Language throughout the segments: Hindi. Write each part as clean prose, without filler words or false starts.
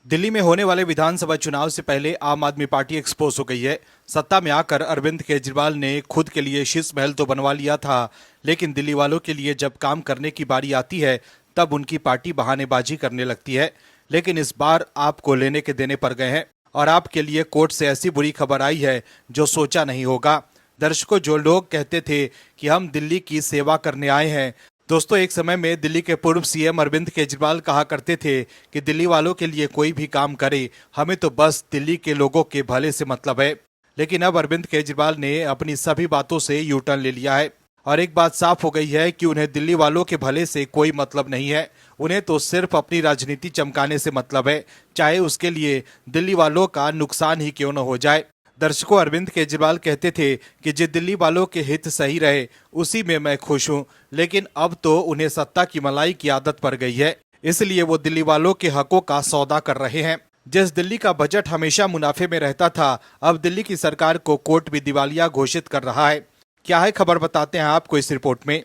दिल्ली में होने वाले विधानसभा चुनाव से पहले आम आदमी पार्टी एक्सपोज हो गई है। सत्ता में आकर अरविंद केजरीवाल ने खुद के लिए शीश महल तो बनवा लिया था, लेकिन दिल्ली वालों के लिए जब काम करने की बारी आती है तब उनकी पार्टी बहानेबाजी करने लगती है। लेकिन इस बार आपको लेने के देने पड़ गए हैं और आपके लिए कोर्ट से ऐसी बुरी खबर आई है जो सोचा नहीं होगा। दर्शकों, जो लोग कहते थे कि हम दिल्ली की सेवा करने आए हैं, दोस्तों, एक समय में दिल्ली के पूर्व सीएम अरविंद केजरीवाल कहा करते थे कि दिल्ली वालों के लिए कोई भी काम करे, हमें तो बस दिल्ली के लोगों के भले से मतलब है। लेकिन अब अरविंद केजरीवाल ने अपनी सभी बातों से यू टर्न ले लिया है और एक बात साफ हो गई है कि उन्हें दिल्ली वालों के भले से कोई मतलब नहीं है। उन्हें तो सिर्फ अपनी राजनीति चमकाने से मतलब है, चाहे उसके लिए दिल्ली वालों का नुकसान ही क्यों न हो जाए। दर्शकों, अरविंद केजरीवाल कहते थे कि जो दिल्ली वालों के हित सही रहे उसी में मैं खुश हूं, लेकिन अब तो उन्हें सत्ता की मलाई की आदत पड़ गई है, इसलिए वो दिल्ली वालों के हकों का सौदा कर रहे हैं। जिस दिल्ली का बजट हमेशा मुनाफे में रहता था, अब दिल्ली की सरकार को कोर्ट भी दिवालिया घोषित कर रहा है। क्या है खबर, बताते हैं आपको इस रिपोर्ट में।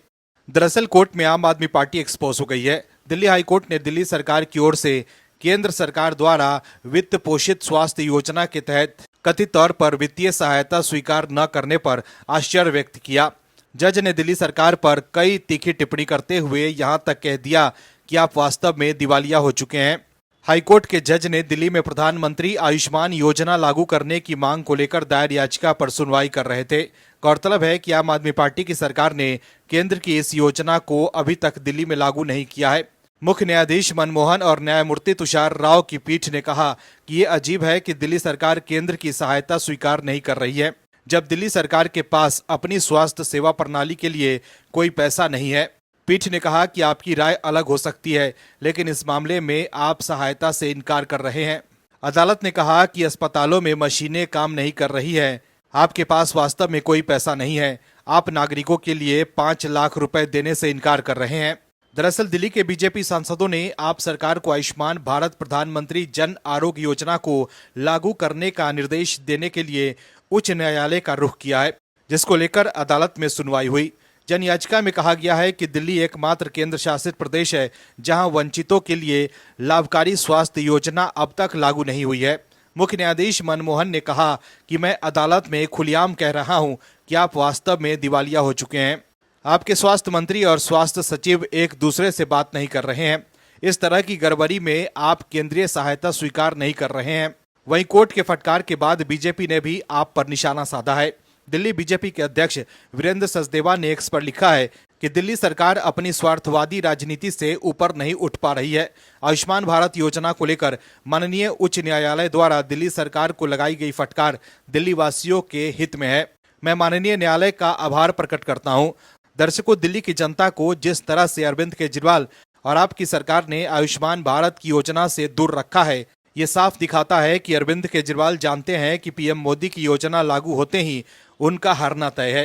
दरअसल कोर्ट में आम आदमी पार्टी एक्सपोज हो गई है। दिल्ली हाई कोर्ट ने दिल्ली सरकार की ओर से केंद्र सरकार द्वारा वित्त पोषित स्वास्थ्य योजना के तहत कथित तौर पर वित्तीय सहायता स्वीकार न करने पर आश्चर्य व्यक्त किया। जज ने दिल्ली सरकार पर कई तीखी टिप्पणी करते हुए यहां तक कह दिया कि आप वास्तव में दिवालिया हो चुके हैं। हाईकोर्ट के जज ने दिल्ली में प्रधानमंत्री आयुष्मान योजना लागू करने की मांग को लेकर दायर याचिका पर सुनवाई कर रहे थे। गौरतलब है कि आम आदमी पार्टी की सरकार ने केंद्र की इस योजना को अभी तक दिल्ली में लागू नहीं किया है। मुख्य न्यायाधीश मनमोहन और न्यायमूर्ति तुषार राव की पीठ ने कहा कि ये अजीब है कि दिल्ली सरकार केंद्र की सहायता स्वीकार नहीं कर रही है, जब दिल्ली सरकार के पास अपनी स्वास्थ्य सेवा प्रणाली के लिए कोई पैसा नहीं है। पीठ ने कहा कि आपकी राय अलग हो सकती है, लेकिन इस मामले में आप सहायता से इनकार कर रहे हैं। अदालत ने कहा कि अस्पतालों में मशीनें काम नहीं कर रही है, आपके पास वास्तव में कोई पैसा नहीं है, आप नागरिकों के लिए 5 लाख रुपए देने से इनकार कर रहे हैं। दरअसल दिल्ली के बीजेपी सांसदों ने आप सरकार को आयुष्मान भारत प्रधानमंत्री जन आरोग्य योजना को लागू करने का निर्देश देने के लिए उच्च न्यायालय का रुख किया है, जिसको लेकर अदालत में सुनवाई हुई। जन याचिका में कहा गया है कि दिल्ली एकमात्र केंद्र शासित प्रदेश है जहां वंचितों के लिए लाभकारी स्वास्थ्य योजना अब तक लागू नहीं हुई है। मुख्य न्यायाधीश मनमोहन ने कहा कि मैं अदालत में खुलेआम कह रहा हूं कि आप वास्तव में दिवालिया हो चुके हैं। आपके स्वास्थ्य मंत्री और स्वास्थ्य सचिव एक दूसरे से बात नहीं कर रहे हैं। इस तरह की गड़बड़ी में आप केंद्रीय सहायता स्वीकार नहीं कर रहे हैं। वहीं कोर्ट के फटकार के बाद बीजेपी ने भी आप पर निशाना साधा है। दिल्ली बीजेपी के अध्यक्ष वीरेंद्र सचदेवा ने एक्स पर लिखा है कि दिल्ली सरकार अपनी स्वार्थवादी राजनीति से ऊपर नहीं उठ पा रही है। आयुष्मान भारत योजना को लेकर माननीय उच्च न्यायालय द्वारा दिल्ली सरकार को लगाई गई फटकार दिल्ली वासियों के हित में है। मैं माननीय न्यायालय का आभार प्रकट करता हूं। दर्शकों, दिल्ली की जनता को जिस तरह से अरविंद केजरीवाल और आपकी सरकार ने आयुष्मान भारत की योजना से दूर रखा है, ये साफ दिखाता है कि अरविंद केजरीवाल जानते हैं कि पीएम मोदी की योजना लागू होते ही उनका हारना तय है।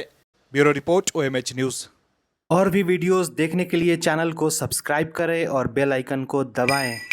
Bureau report, OMH news. और भी वीडियोस देखने के लिए चैनल को सब्सक्राइब करें और बेल आइकन को दबाएं।